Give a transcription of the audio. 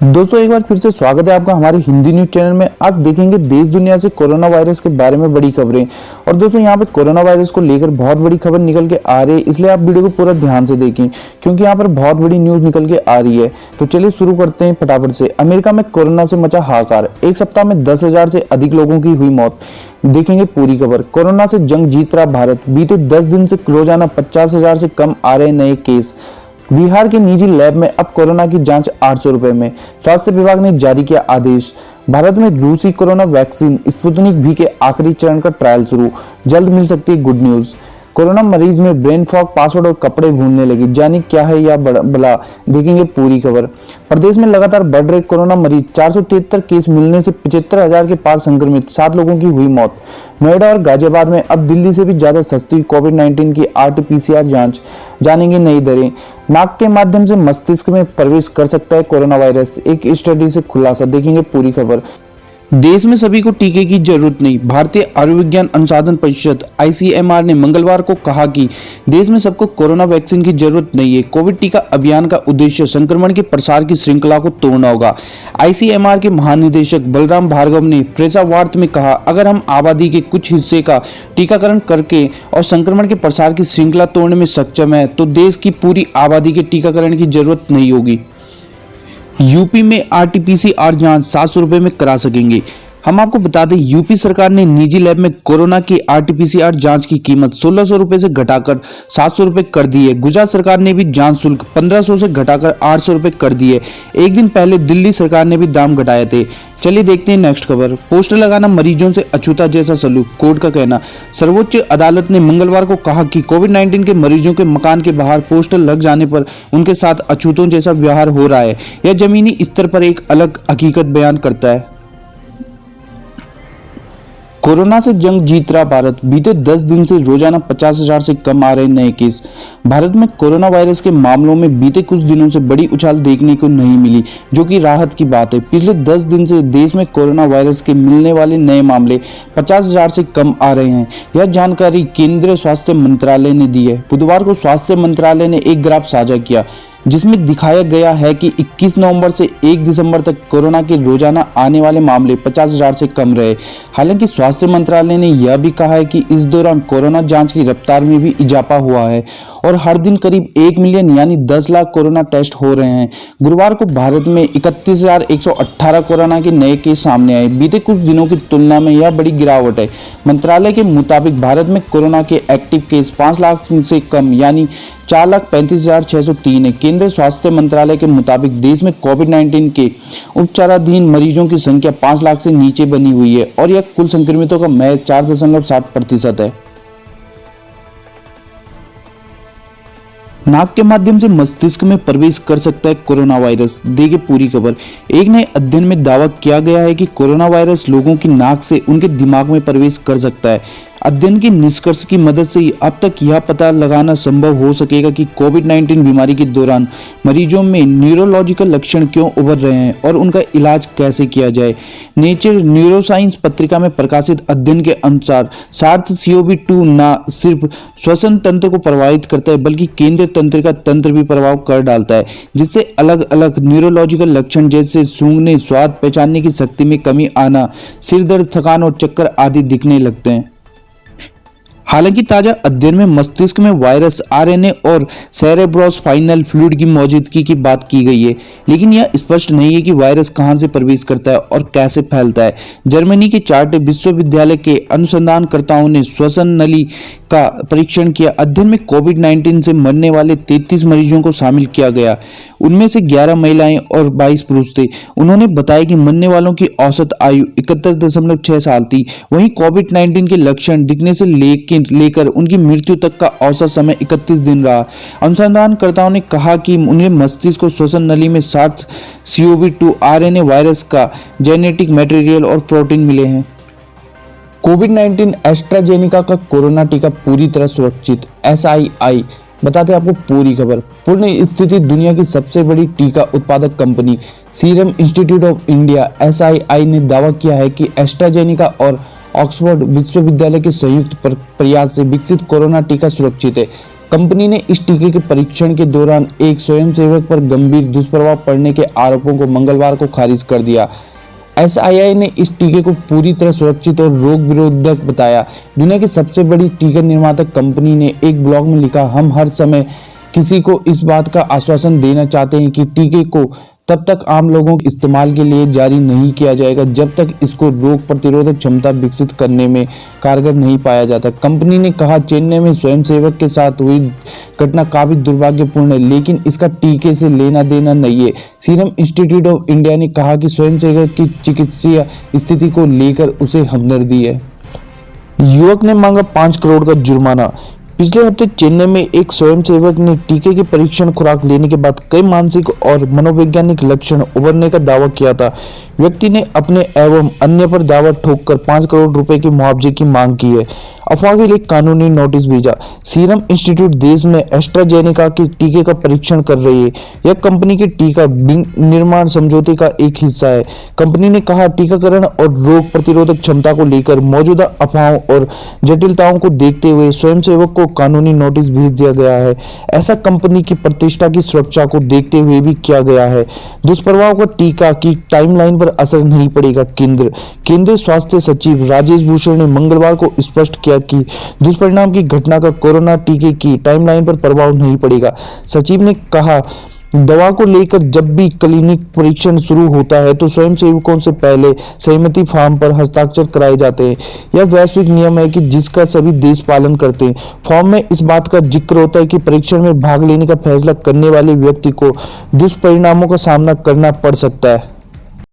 दोस्तों एक बार फिर से स्वागत है आपका हमारे हिंदी न्यूज चैनल में। आज देखेंगे देश दुनिया से कोरोना वायरस के बारे में बड़ी खबरें। और दोस्तों यहाँ पे कोरोना वायरस को लेकर बहुत बड़ी खबर निकल के आ रही है, इसलिए आप वीडियो को पूरा ध्यान से देखें क्योंकि यहाँ पर बहुत बड़ी न्यूज निकल के आ रही है। तो चलिए शुरू करते हैं फटाफट से। अमेरिका में कोरोना से मचा हाहाकार, एक सप्ताह में 10,000 से अधिक लोगों की हुई मौत। देखेंगे पूरी खबर। कोरोना से जंग जीत रहा भारत, बीते 10 दिन से रोजाना 50,000 से कम आ रहे नए केस। बिहार के निजी लैब में अब कोरोना की जांच 800 रुपए में। स्वास्थ्य विभाग ने जारी किया आदेश। भारत में रूसी कोरोना वैक्सीन स्पुतनिक वी के आखिरी चरण का ट्रायल शुरू, जल्द मिल सकती है गुड न्यूज। कोरोना मरीज में ब्रेन फॉग, पासवर्ड और कपड़े भूलने लगे, जानी क्या है यह बला। देखेंगे पूरी खबर। प्रदेश में लगातार बढ़ रहे कोरोना मरीज, 473 केस मिलने से 75,000 के पार संक्रमित, 7 लोगों की हुई मौत। नोएडा और गाजियाबाद में अब दिल्ली से भी ज्यादा सस्ती कोविड-19 की RT-PCR जांच, जानेंगे नई दरें। नाक के माध्यम से मस्तिष्क में प्रवेश कर सकता है कोरोना वायरस, एक स्टडी से खुलासा। देखेंगे पूरी खबर। देश में सभी को टीके की जरूरत नहीं, भारतीय आयुर्विज्ञान अनुसंधान परिषद ICMR ने मंगलवार को कहा कि देश में सबको कोरोना वैक्सीन की जरूरत नहीं है। कोविड टीका अभियान का उद्देश्य संक्रमण के प्रसार की श्रृंखला को तोड़ना होगा। ICMR के महानिदेशक बलराम भार्गव ने प्रेक्षावार्ता में कहा, अगर हम आबादी के कुछ हिस्से का टीकाकरण करके और संक्रमण के प्रसार की श्रृंखला तोड़ने में सक्षम है तो देश की पूरी आबादी के टीकाकरण की जरूरत नहीं होगी। यूपी में RT-PCR जांच 700 रुपए में करा सकेंगे। हम आपको बता दें, यूपी सरकार ने निजी लैब में कोरोना की RT-PCR जांच की कीमत 1,600 रुपए से घटाकर 700 रुपए कर दी है। गुजरात सरकार ने भी जांच शुल्क 1,500 से घटाकर 800 रुपए कर दिए। एक दिन पहले दिल्ली सरकार ने भी दाम घटाए थे। चलिए देखते हैं नेक्स्ट खबर। पोस्टर लगाना मरीजों से अछूता जैसा सलूक, कोर्ट का कहना। सर्वोच्च अदालत ने मंगलवार को कहा कि कोविड-19 के मरीजों के मकान के बाहर पोस्टर लग जाने पर उनके साथ अछूतों जैसा व्यवहार हो रहा है। यह जमीनी स्तर पर एक अलग हकीकत बयान करता है। कोरोना से जंग जीत रहा भारत, बीते 10 दिन से रोजाना 50,000 से कम आ रहे नए केस। भारत में कोरोना वायरस के मामलों में बीते कुछ दिनों से बड़ी उछाल देखने को नहीं मिली, जो कि राहत की बात है। पिछले 10 दिन से देश में कोरोना वायरस के मिलने वाले नए मामले 50,000 से कम आ रहे हैं। यह जानकारी केंद्रीय स्वास्थ्य मंत्रालय ने दी है। बुधवार को स्वास्थ्य मंत्रालय ने एक ग्राफ साझा किया जिसमें दिखाया गया है कि 21 नवंबर से 1 दिसंबर तक कोरोना के रोजाना आने वाले मामले 50,000 से कम रहे। हालांकि स्वास्थ्य मंत्रालय ने यह भी कहा है कि इस दौरान कोरोना जांच की रफ्तार में भी इजाफा हुआ है और हर दिन करीब 1 मिलियन यानी 10 लाख कोरोना टेस्ट हो रहे हैं। गुरुवार को भारत में 31,118 कोरोना के नए केस सामने आए। बीते कुछ दिनों की तुलना में यह बड़ी गिरावट है। मंत्रालय के मुताबिक भारत में कोरोना के एक्टिव केस 5 लाख से कम यानी 4,35,603 है। केंद्रीय स्वास्थ्य मंत्रालय के मुताबिक देश में कोविड-19 के उपचाराधीन मरीजों की संख्या 5 लाख से नीचे बनी हुई है और यह कुल संक्रमितों का महज 4.7% है। नाक के माध्यम से मस्तिष्क में प्रवेश कर सकता है कोरोना वायरस। देखिए पूरी खबर। एक नए अध्ययन में दावा किया गया है कि कोरोना वायरस लोगों की नाक से उनके दिमाग में प्रवेश कर सकता है। अध्ययन के निष्कर्ष की मदद से अब तक यह पता लगाना संभव हो सकेगा कि कोविड-19 बीमारी के दौरान मरीजों में न्यूरोलॉजिकल लक्षण क्यों उभर रहे हैं और उनका इलाज कैसे किया जाए। नेचर न्यूरोसाइंस पत्रिका में प्रकाशित अध्ययन के अनुसार SARS-CoV-2 न सिर्फ श्वसन तंत्र को प्रभावित करता है बल्कि केंद्रीय तंत्र का तंत्र भी प्रभाव कर डालता है, जिससे अलग अलग न्यूरोलॉजिकल लक्षण जैसे सूंघने, स्वाद पहचानने की शक्ति में कमी आना, सिर दर्द, थकान और चक्कर आदि दिखने लगते हैं। हालांकि ताजा अध्ययन में मस्तिष्क में वायरस, RNA और सेरेब्रोस्पाइनल फ्लूइड की मौजूदगी की बात की गई है, लेकिन यह स्पष्ट नहीं है कि वायरस कहां से प्रवेश करता है और कैसे फैलता है। जर्मनी के चार्टे विश्वविद्यालय के अनुसंधानकर्ताओं ने श्वसन नली का परीक्षण किया। अध्ययन में कोविड-19 से मरने वाले 33 मरीजों को शामिल किया गया। उनमें से 11 महिलाएं और 22 पुरुष थे। उन्होंने बताया कि मरने वालों की औसत आयु 31.6 साल थी। वहीं कोविड-19 के लक्षण दिखने से लेकर उनकी मृत्यु तक का औसत समय 31 दिन रहा। अनुसंधानकर्ताओं ने कहा कि उन्हें मस्तिष्क और श्वसन नली में SARS-CoV-2 RNA वायरस का जेनेटिक मटेरियल और प्रोटीन मिले हैं। कोविड-19 एस्ट्राजेनिका का कोरोना टीका पूरी तरह सुरक्षित, SII बताते हैं आपको पूरी खबर। पूर्ण स्थिति दुनिया की सबसे बड़ी टीका उत्पादक company serum institute of India SII ने दावा किया है कि एस्ट्राजेनिका और ऑक्सफोर्ड विश्वविद्यालय के संयुक्त प्रयास से विकसित कोरोना टीका सुरक्षित है। कंपनी ने इस टीके के परीक्षण के दौरान एक स्वयंसेवक पर गंभीर दुष्प्रभाव पड़ने के आरोपों को मंगलवार को खारिज कर दिया। एसआईआई ने इस टीके को पूरी तरह सुरक्षित और रोग विरोधक बताया। दुनिया की सबसे बड़ी टीका निर्माता कंपनी ने एक ब्लॉग में लिखा, हम हर समय किसी को इस बात का आश्वासन देना चाहते हैं कि टीके को तब तक आम लोगों के इस्तेमाल के लिए जारी नहीं किया जाएगा जब तक इसको रोग प्रतिरोधक क्षमता विकसित करने में कारगर नहीं पाया जाता। कंपनी ने कहा, चेन्नई में स्वयंसेवक के साथ हुई घटना काफी दुर्भाग्यपूर्ण है, लेकिन इसका टीके से लेना देना नहीं है। सीरम इंस्टीट्यूट ऑफ इंडिया ने कहा कि स्वयंसेवक की चिकित्सीय स्थिति को लेकर उसे हमदर्दी है। युवक ने मांगा 5 करोड़ का जुर्माना। पिछले हफ्ते चेन्नई में एक स्वयंसेवक ने टीके की परीक्षण खुराक लेने के बाद कई मानसिक और मनोवैज्ञानिक लक्षण उभरने का दावा किया था। व्यक्ति ने अपने एवं अन्य पर दावा ठोककर 5 करोड़ रुपए के मुआवजे की मांग की है। अफवाह के लिए कानूनी नोटिस भेजा। सीरम इंस्टीट्यूट देश में एस्ट्राजेनेका के टीके का परीक्षण कर रही है। यह कंपनी के टीका निर्माण समझौते का एक हिस्सा है। कंपनी ने कहा, टीकाकरण और रोग प्रतिरोधक क्षमता को लेकर मौजूदा अफवाहों और जटिलताओं को देखते हुए स्वयंसेवक को कानूनी नोटिस भेज दिया गया है। ऐसा कंपनी की प्रतिष्ठा की सुरक्षा को देखते हुए भी किया गया है। दुष्प्रभाव का टीका की टाइमलाइन पर असर नहीं पड़ेगा। केंद्रीय स्वास्थ्य सचिव राजेश भूषण ने मंगलवार को स्पष्ट किया कि दुष्परिणाम की घटना का कोरोना टीके की टाइमलाइन पर प्रभाव नहीं पड़ेगा। सचिव ने कहा, दवा को लेकर जब भी क्लिनिक परीक्षण शुरू होता है तो स्वयंसेवकों से पहले सहमति फॉर्म पर हस्ताक्षर कराए जाते हैं। यह वैश्विक नियम है कि जिसका सभी देश पालन करते हैं। फॉर्म में इस बात का जिक्र होता है कि परीक्षण में भाग लेने का फैसला करने वाले व्यक्ति को दुष्परिणामों का सामना करना पड़ सकता है।